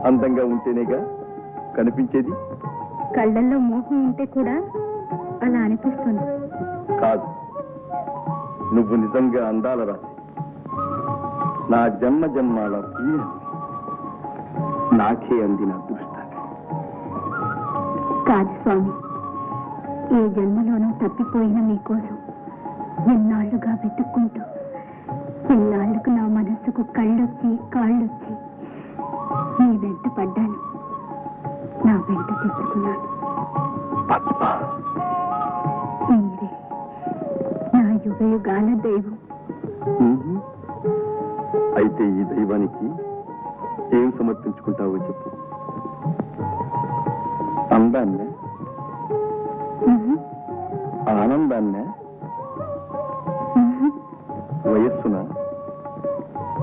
అందంగా ఉంటేనేగా కనిపించేది. కళ్ళల్లో మోహం ఉంటే కూడా అలా అనిపిస్తుంది. కాదు, నువ్వు నిజంగా అందాల రాసి, నా జన్మ జన్మాల ప్రియం, నాకే అందిన అదృష్టాన్ని. కాదు స్వామి, ఈ జన్మలోనూ తప్పిపోయిన మీకోసం ఎన్నాళ్లుగా వెతుక్కుంటూ, ఎన్నాళ్లకు నా మనస్సుకు కళ్ళొచ్చి కాళ్ళొచ్చి మీ వెంట పడ్డాను, నా వెంట తెచ్చుకున్నాను. మీరే నా యుగ యుగాల దైవం. అయితే ఈ దైవానికి ఏం సమర్పించుకుంటావో చెప్పు. అందాన్నే, ఆనందాన్నే, వయస్సున?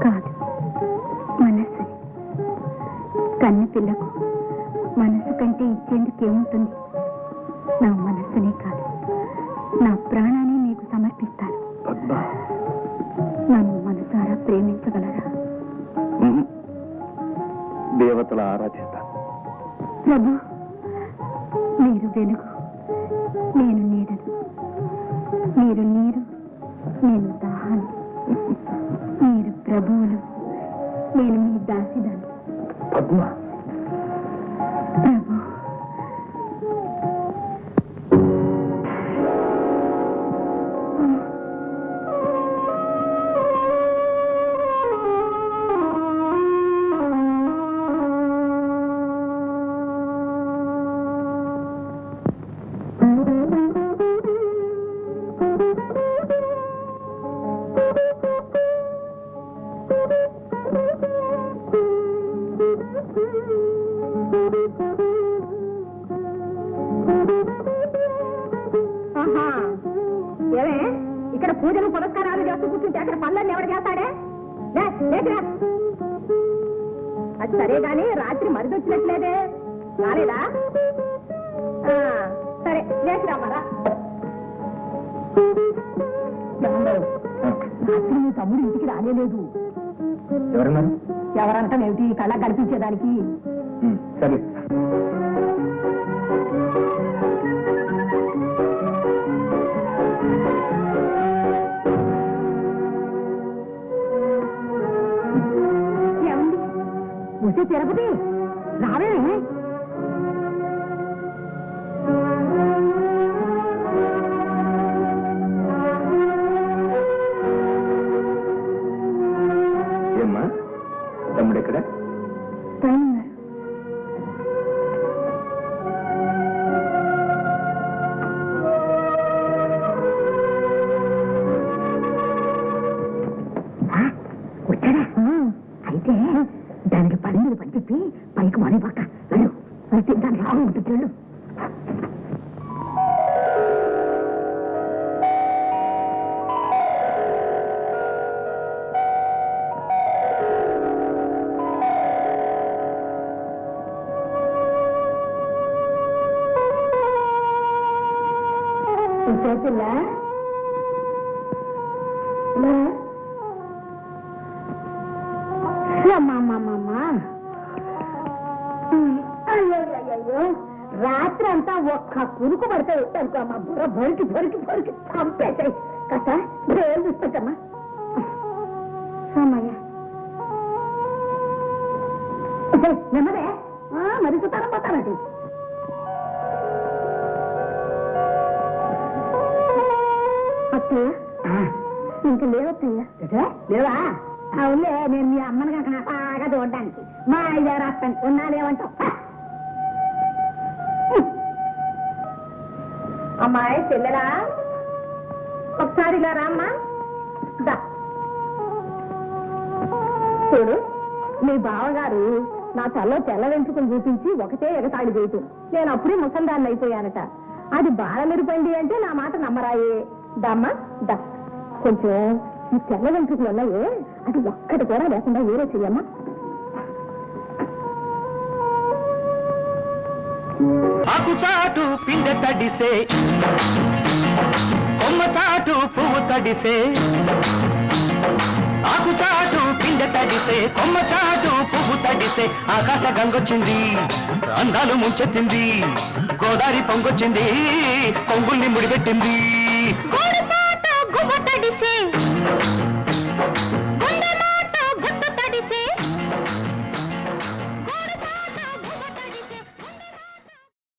కాదు, మనస్సు. కన్ను పిల్లకు మనసు కంటే ఇచ్చేందుకేముంటుంది? నా మనస్సునే కాదు, నా ప్రాణాన్ని మీకు సమర్పిస్తాను. నన్ను మనసారా ప్రేమించగలరా? దేవతల ఆరాధిస్తాను. ప్రభు, మీరు వెలుగు, నేను నీడను. మీరు నీరు, నేను దాహాన్ని. మీరు ప్రభువులు, నేను మీ దాసిదాన్ని. పద్మ, ప్రభు, ఏమే ఇక్కడ పూజలు పురస్కారాలు చేస్తూ కూర్చుంటే అక్కడ పనులన్నీ ఎవరు చేస్తాడే? అది సరే గాని రాత్రి మరిదొచ్చినట్లేదే, రాలేదా? సరే లేచిరా మరా. రాత్రి మీ తమ్ముడు ఇంటికి రాలేదు. ఎవరన్నారు? ఎవరంటానేమిటి, కళ్ళ కనిపించేదానికి. సరే. ఉసి తిరుపతి రావే. ఏమ్మా, తమ్ముడు ఎక్కడ? వచ్చాడా? అయితే దానికి పని మీద పని చెప్పి పైకి మానే పక్క వెళ్ళు. అయితే దాని రావు ఉంటుంది చెల్లు. చేతుల్లా అయ్యో, రాత్రి అంతా ఒక్క కురుకు పడితే అనుకో అమ్మా, బుర్ర బొరికి బొరికి బొరికి చంపేసాయి. కాస్త బ్రేలు చూసుకోవచ్చమ్మా. అమ్మయ్య నెమ్మదే, మరి సుతారం పోతానండి. అత్తయ్య ఇంకా లేవత్తయ్యా? లేవా? అవునులే, నేను మీ అమ్మని కనుక నా బాగా చూడడానికి మా ఐదారు వస్తాను. ఉన్నా లేవంటావు? అమ్మాయి చెల్లెలా, ఒకసారిగా రామ్మా. చూడు, మీ బావగారు నా తల్లో తెల్ల వెంట్రుకలు చూపించి ఒకటే ఎగతాళి చేయటం. నేను అప్పుడే ముసల్దాన్ని అయిపోయానట. అది బాలమిరిపండి అంటే నా మాట నమ్మరాయే. దమ్మా దా, కొంచెం ఈ తెల్ల వెంట్రుకలు ఉన్నాయే, అది ఒక్కటి కూడా లేకుండా వేరే చెయ్యమ్మా. ఆకుచాటు పిందె తడిసే, కొమ్మ చాటు పువ్వు తడిసే, ఆకుచాటు పిందె పిండె తడిసే కొమ్మ చాటు పువ్వు తడిసే ఆకాశ గంగొచ్చింది అందాలు ముంచెత్తింది గోదారి పొంగొచ్చింది కొంగుల్ని ముడిపెట్టింది